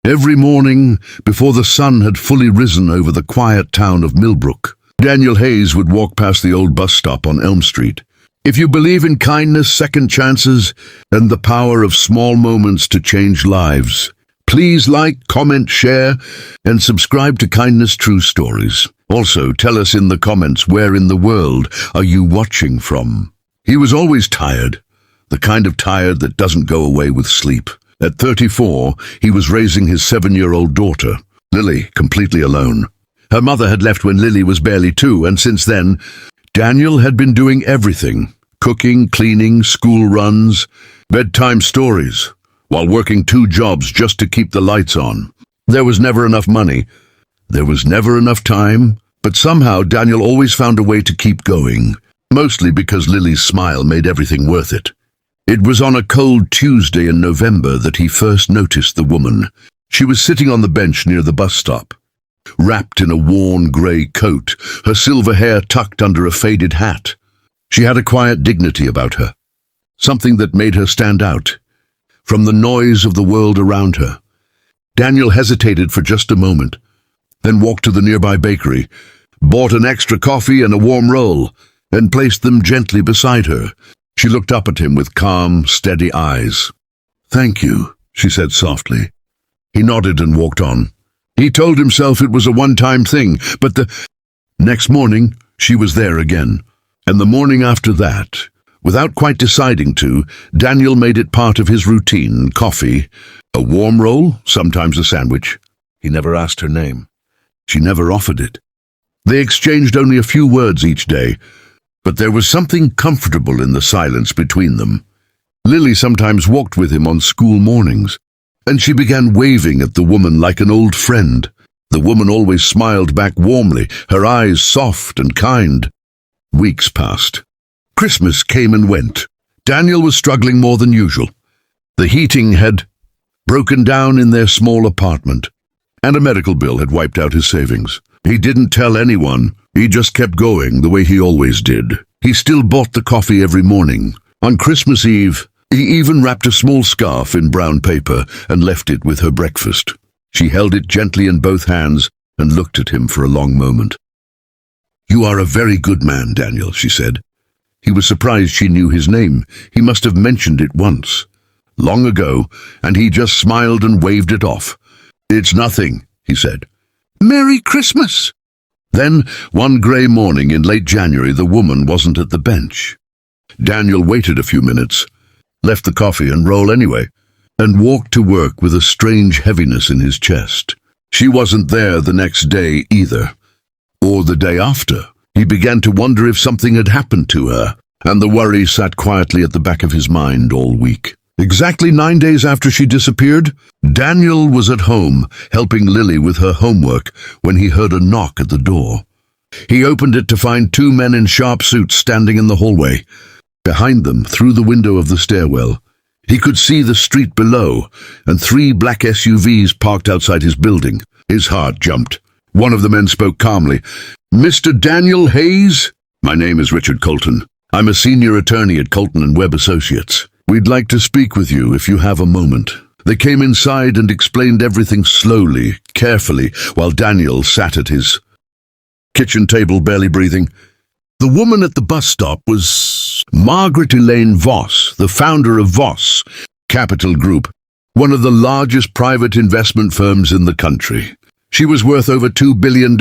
Every morning, before the sun had fully risen over the quiet town of Millbrook, Daniel Hayes would walk past the old bus stop on Elm Street. If you believe in kindness, second chances, and the power of small moments to change lives, please like, comment, share, and subscribe to Kindness True Stories. Also, tell us in the comments where in the world are you watching from. He was always tired, the kind of tired that doesn't go away with sleep. At 34, he was raising his 7-year-old daughter, Lily, completely alone. Her mother had left when Lily was barely 2, and since then, Daniel had been doing everything: cooking, cleaning, school runs, bedtime stories, while working 2 jobs just to keep the lights on. There was never enough money. There was never enough time, but somehow Daniel always found a way to keep going, mostly because Lily's smile made everything worth it. It was on a cold Tuesday in November that he first noticed the woman. She was sitting on the bench near the bus stop, wrapped in a worn grey coat, her silver hair tucked under a faded hat. She had a quiet dignity about her, something that made her stand out from the noise of the world around her. Daniel hesitated for just a moment, then walked to the nearby bakery, bought an extra coffee and a warm roll, and placed them gently beside her. She looked up at him with calm, steady eyes. "Thank you," she said softly. He nodded and walked on. He told himself it was a one-time thing, but the next morning she was there again. And the morning after that, without quite deciding to, Daniel made it part of his routine: coffee, a warm roll, sometimes a sandwich. He never asked her name. She never offered it. They exchanged only a few words each day, but there was something comfortable in the silence between them. Lily sometimes walked with him on school mornings, and she began waving at the woman like an old friend. The woman always smiled back warmly, her eyes soft and kind. Weeks passed. Christmas came and went. Daniel was struggling more than usual. The heating had broken down in their small apartment, and a medical bill had wiped out his savings. He didn't tell anyone. He just kept going the way he always did. He still bought the coffee every morning. On Christmas Eve, he even wrapped a small scarf in brown paper and left it with her breakfast. She held it gently in both hands and looked at him for a long moment. "You are a very good man, Daniel," she said. He was surprised she knew his name. He must have mentioned it once, long ago, and he just smiled and waved it off. "It's nothing," he said. "Merry Christmas!" Then, one grey morning in late January, the woman wasn't at the bench. Daniel waited a few minutes, left the coffee and roll anyway, and walked to work with a strange heaviness in his chest. She wasn't there the next day either, or the day after. He began to wonder if something had happened to her, and the worry sat quietly at the back of his mind all week. Exactly 9 days after she disappeared, Daniel was at home helping Lily with her homework when he heard a knock at the door. He opened it to find 2 men in sharp suits standing in the hallway. Behind them, through the window of the stairwell, he could see the street below and 3 black SUVs parked outside his building. His heart jumped. One of the men spoke calmly. "Mr. Daniel Hayes? My name is Richard Colton. I'm a senior attorney at Colton & Webb Associates. We'd like to speak with you if you have a moment." They came inside and explained everything slowly, carefully, while Daniel sat at his kitchen table, barely breathing. The woman at the bus stop was Margaret Elaine Voss, the founder of Voss Capital Group, one of the largest private investment firms in the country. She was worth over $2 billion.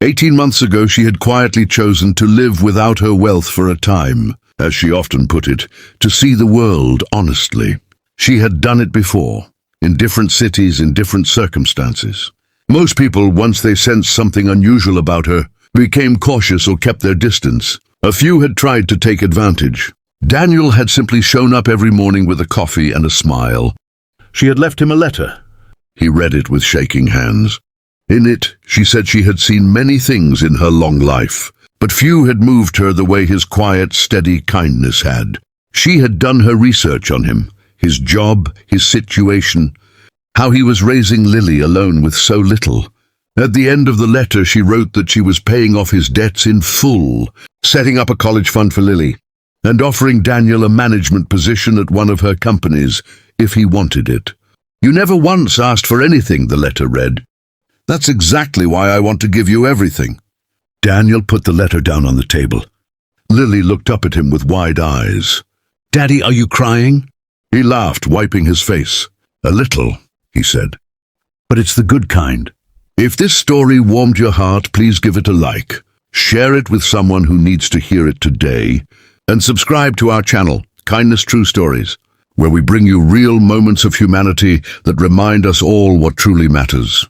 18 months ago, she had quietly chosen to live without her wealth for a time, as she often put it, to see the world honestly. She had done it before, in different cities, in different circumstances. Most people, once they sensed something unusual about her, became cautious or kept their distance. A few had tried to take advantage. Daniel had simply shown up every morning with a coffee and a smile. She had left him a letter. He read it with shaking hands. In it, she said she had seen many things in her long life, but few had moved her the way his quiet, steady kindness had. She had done her research on him, his job, his situation, how he was raising Lily alone with so little. At the end of the letter, she wrote that she was paying off his debts in full, setting up a college fund for Lily, and offering Daniel a management position at one of her companies if he wanted it. You never once asked for anything, the letter read. That's exactly why I want to give you everything. Daniel put the letter down on the table. Lily looked up at him with wide eyes. Daddy, are you crying? He laughed, wiping his face. A little, he said. But it's the good kind. If this story warmed your heart, please give it a like. Share it with someone who needs to hear it today. And subscribe to our channel, Kindness True Stories, where we bring you real moments of humanity that remind us all what truly matters.